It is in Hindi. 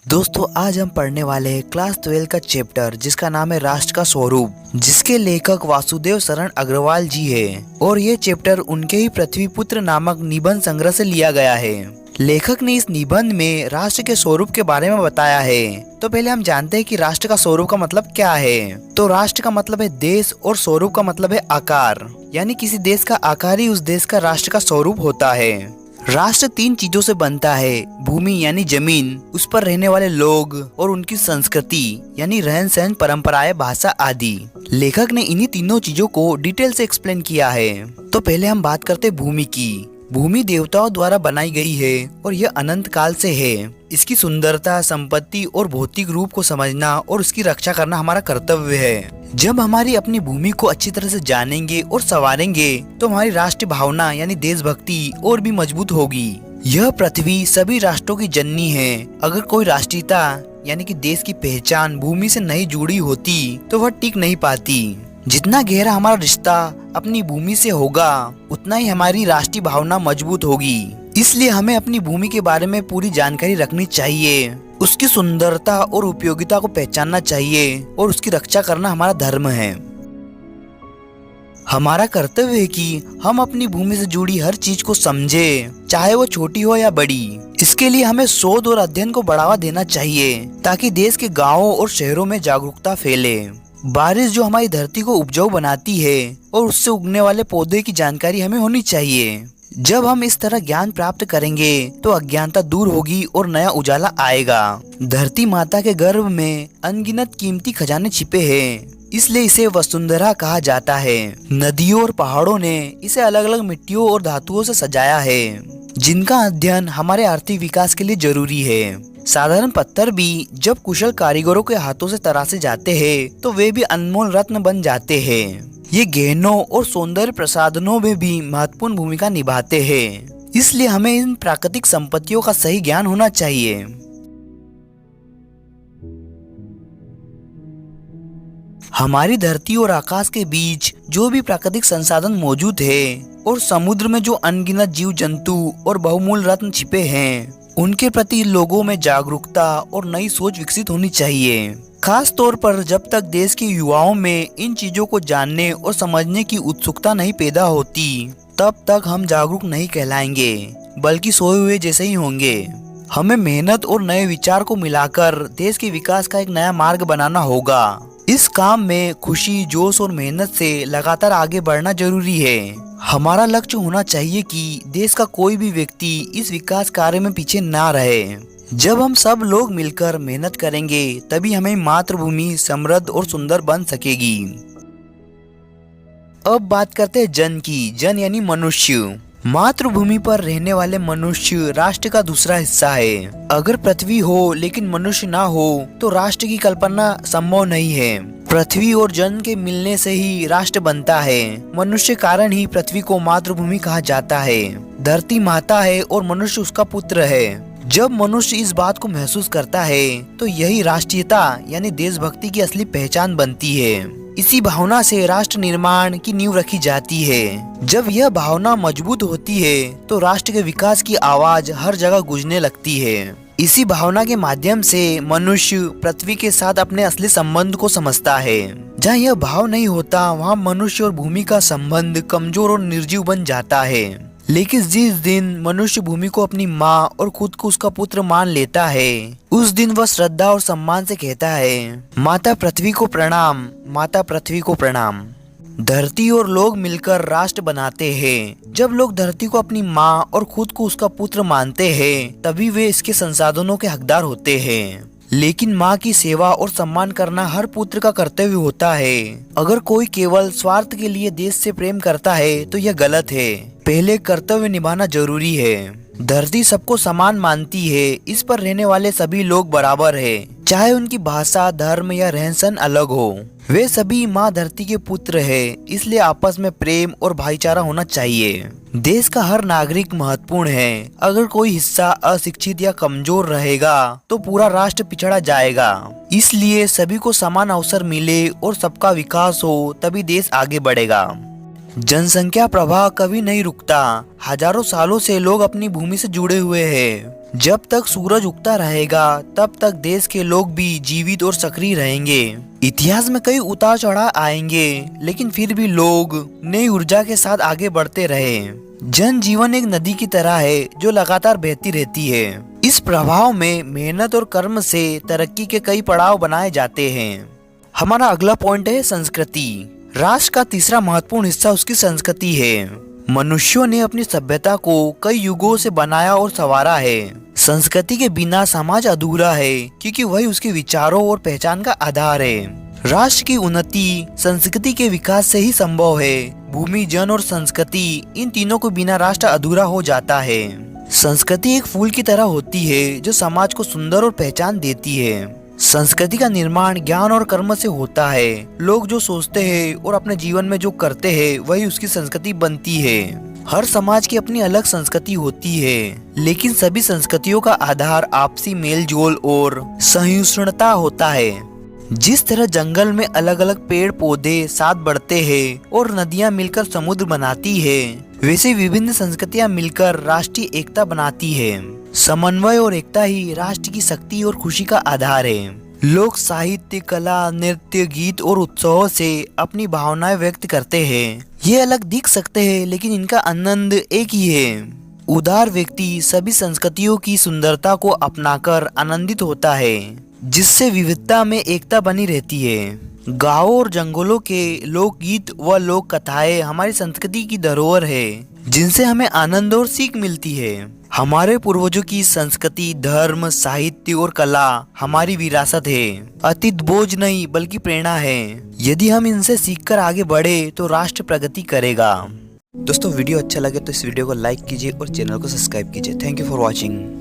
दोस्तों आज हम पढ़ने वाले हैं क्लास 12 का चैप्टर जिसका नाम है राष्ट्र का स्वरूप, जिसके लेखक वासुदेव शरण अग्रवाल जी है और ये चैप्टर उनके ही पृथ्वीपुत्र नामक निबंध संग्रह से लिया गया है। लेखक ने इस निबंध में राष्ट्र के स्वरूप के बारे में बताया है। तो पहले हम जानते हैं कि राष्ट्र का स्वरूप का मतलब क्या है। तो राष्ट्र का मतलब है देश और स्वरूप का मतलब है आकार, यानी किसी देश का आकार ही उस देश का राष्ट्र का स्वरूप होता है। राष्ट्र 3 चीजों से बनता है, भूमि यानी जमीन, उस पर रहने वाले लोग और उनकी संस्कृति यानी रहन सहन, परंपराएं, भाषा आदि। लेखक ने इन्हीं तीनों चीजों को डिटेल से एक्सप्लेन किया है। तो पहले हम बात करते हैं भूमि की। भूमि देवताओं द्वारा बनाई गई है और यह अनंत काल से है। इसकी सुंदरता, संपत्ति और भौतिक रूप को समझना और उसकी रक्षा करना हमारा कर्तव्य है। जब हमारी अपनी भूमि को अच्छी तरह से जानेंगे और संवारेंगे तो हमारी राष्ट्रीय भावना यानी देशभक्ति और भी मजबूत होगी। यह पृथ्वी सभी राष्ट्रों की जननी है। अगर कोई राष्ट्रीयता यानी कि देश की पहचान भूमि से नहीं जुड़ी होती तो वह टिक नहीं पाती। जितना गहरा हमारा रिश्ता अपनी भूमि से होगा उतना ही हमारी राष्ट्रीय भावना मजबूत होगी। इसलिए हमें अपनी भूमि के बारे में पूरी जानकारी रखनी चाहिए, उसकी सुंदरता और उपयोगिता को पहचानना चाहिए और उसकी रक्षा करना हमारा धर्म है। हमारा कर्तव्य है कि हम अपनी भूमि से जुड़ी हर चीज को समझे, चाहे वो छोटी हो या बड़ी। इसके लिए हमें शोध और अध्ययन को बढ़ावा देना चाहिए ताकि देश के गांवों और शहरों में जागरूकता फैले। बारिश जो हमारी धरती को उपजाऊ बनाती है और उससे उगने वाले पौधे की जानकारी हमें होनी चाहिए। जब हम इस तरह ज्ञान प्राप्त करेंगे तो अज्ञानता दूर होगी और नया उजाला आएगा। धरती माता के गर्भ में अनगिनत कीमती खजाने छिपे हैं, इसलिए इसे वसुंधरा कहा जाता है। नदियों और पहाड़ों ने इसे अलग अलग मिट्टियों और धातुओं से सजाया है, जिनका अध्ययन हमारे आर्थिक विकास के लिए जरूरी है। साधारण पत्थर भी जब कुशल कारीगरों के हाथों से तराशे जाते हैं तो वे भी अनमोल रत्न बन जाते हैं। ये गहनों और सौंदर्य प्रसाधनों में भी महत्वपूर्ण भूमिका निभाते हैं। इसलिए हमें इन प्राकृतिक संपत्तियों का सही ज्ञान होना चाहिए। हमारी धरती और आकाश के बीच जो भी प्राकृतिक संसाधन मौजूद है और समुद्र में जो अनगिनत जीव जंतु और बहुमूल्य रत्न छिपे हैं, उनके प्रति लोगों में जागरूकता और नई सोच विकसित होनी चाहिए। खास तौर पर जब तक देश के युवाओं में इन चीजों को जानने और समझने की उत्सुकता नहीं पैदा होती, तब तक हम जागरूक नहीं कहलाएंगे, बल्कि सोए हुए जैसे ही होंगे। हमें मेहनत और नए विचार को मिलाकर देश के विकास का एक नया मार्ग बनाना होगा। इस काम में खुशी, जोश और मेहनत से लगातार आगे बढ़ना जरूरी है। हमारा लक्ष्य होना चाहिए कि देश का कोई भी व्यक्ति इस विकास कार्य में पीछे ना रहे। जब हम सब लोग मिलकर मेहनत करेंगे तभी हमें मातृभूमि समृद्ध और सुंदर बन सकेगी। अब बात करते हैं जन की। जन यानी मनुष्य। मातृभूमि पर रहने वाले मनुष्य राष्ट्र का दूसरा हिस्सा है। अगर पृथ्वी हो लेकिन मनुष्य ना हो तो राष्ट्र की कल्पना संभव नहीं है। पृथ्वी और जन के मिलने से ही राष्ट्र बनता है। मनुष्य कारण ही पृथ्वी को मातृभूमि कहा जाता है। धरती माता है और मनुष्य उसका पुत्र है। जब मनुष्य इस बात को महसूस करता है तो यही राष्ट्रीयता यानी देशभक्ति की असली पहचान बनती है। इसी भावना से राष्ट्र निर्माण की नींव रखी जाती है। जब यह भावना मजबूत होती है तो राष्ट्र के विकास की आवाज हर जगह गूंजने लगती है। इसी भावना के माध्यम से मनुष्य पृथ्वी के साथ अपने असली संबंध को समझता है। जहाँ यह भाव नहीं होता वहाँ मनुष्य और भूमि का संबंध कमजोर और निर्जीव बन जाता है। लेकिन जिस दिन मनुष्य भूमि को अपनी माँ और खुद को उसका पुत्र मान लेता है, उस दिन वह श्रद्धा और सम्मान से कहता है, माता पृथ्वी को प्रणाम, माता पृथ्वी को प्रणाम। धरती और लोग मिलकर राष्ट्र बनाते हैं। जब लोग धरती को अपनी माँ और खुद को उसका पुत्र मानते हैं तभी वे इसके संसाधनों के हकदार होते हैं। लेकिन माँ की सेवा और सम्मान करना हर पुत्र का कर्तव्य होता है। अगर कोई केवल स्वार्थ के लिए देश से प्रेम करता है तो यह गलत है। पहले कर्तव्य निभाना जरूरी है। धरती सबको समान मानती है। इस पर रहने वाले सभी लोग बराबर है, चाहे उनकी भाषा, धर्म या रहन सहन अलग हो। वे सभी माँ धरती के पुत्र है, इसलिए आपस में प्रेम और भाईचारा होना चाहिए। देश का हर नागरिक महत्वपूर्ण है। अगर कोई हिस्सा अशिक्षित या कमजोर रहेगा तो पूरा राष्ट्र पिछड़ा जाएगा। इसलिए सभी को समान अवसर मिले और सबका विकास हो तभी देश आगे बढ़ेगा। जनसंख्या प्रवाह कभी नहीं रुकता। हजारों सालों से लोग अपनी भूमि से जुड़े हुए हैं। जब तक सूरज उगता रहेगा तब तक देश के लोग भी जीवित और सक्रिय रहेंगे। इतिहास में कई उतार चढ़ाव आएंगे, लेकिन फिर भी लोग नई ऊर्जा के साथ आगे बढ़ते रहे। जन जीवन एक नदी की तरह है जो लगातार बहती रहती है। इस प्रभाव में मेहनत और कर्म से तरक्की के कई पड़ाव बनाए जाते हैं। हमारा अगला पॉइंट है संस्कृति। राष्ट्र का तीसरा महत्वपूर्ण हिस्सा उसकी संस्कृति है। मनुष्यों ने अपनी सभ्यता को कई युगों से बनाया और संवारा है। संस्कृति के बिना समाज अधूरा है, क्योंकि वही उसके विचारों और पहचान का आधार है। राष्ट्र की उन्नति संस्कृति के विकास से ही संभव है। भूमि, जन और संस्कृति, इन तीनों को बिना राष्ट्र अधूरा हो जाता है। संस्कृति एक फूल की तरह होती है जो समाज को सुंदर और पहचान देती है। संस्कृति का निर्माण ज्ञान और कर्म से होता है। लोग जो सोचते हैं और अपने जीवन में जो करते हैं वही उसकी संस्कृति बनती है। हर समाज की अपनी अलग संस्कृति होती है, लेकिन सभी संस्कृतियों का आधार आपसी मेलजोल और सहिष्णुता होता है। जिस तरह जंगल में अलग अलग पेड़ पौधे साथ बढ़ते हैं और नदियां मिलकर समुद्र बनाती है, वैसे विभिन्न संस्कृतियां मिलकर राष्ट्रीय एकता बनाती है। समन्वय और एकता ही राष्ट्र की शक्ति और खुशी का आधार है। लोग साहित्य, कला, नृत्य, गीत और उत्सवों से अपनी भावनाएं व्यक्त करते हैं। ये अलग दिख सकते हैं, लेकिन इनका आनंद एक ही है। उदार व्यक्ति सभी संस्कृतियों की सुंदरता को अपनाकर आनंदित होता है, जिससे विविधता में एकता बनी रहती है। गांवों और जंगलों के लोकगीत व लोक कथाएं हमारी संस्कृति की धरोहर है, जिनसे हमें आनंद और सीख मिलती है। हमारे पूर्वजों की संस्कृति, धर्म, साहित्य और कला हमारी विरासत है। अतीत बोझ नहीं बल्कि प्रेरणा है। यदि हम इनसे सीखकर आगे बढ़े तो राष्ट्र प्रगति करेगा। दोस्तों, वीडियो अच्छा लगे तो इस वीडियो को लाइक कीजिए और चैनल को सब्सक्राइब कीजिए। Thank you for watching.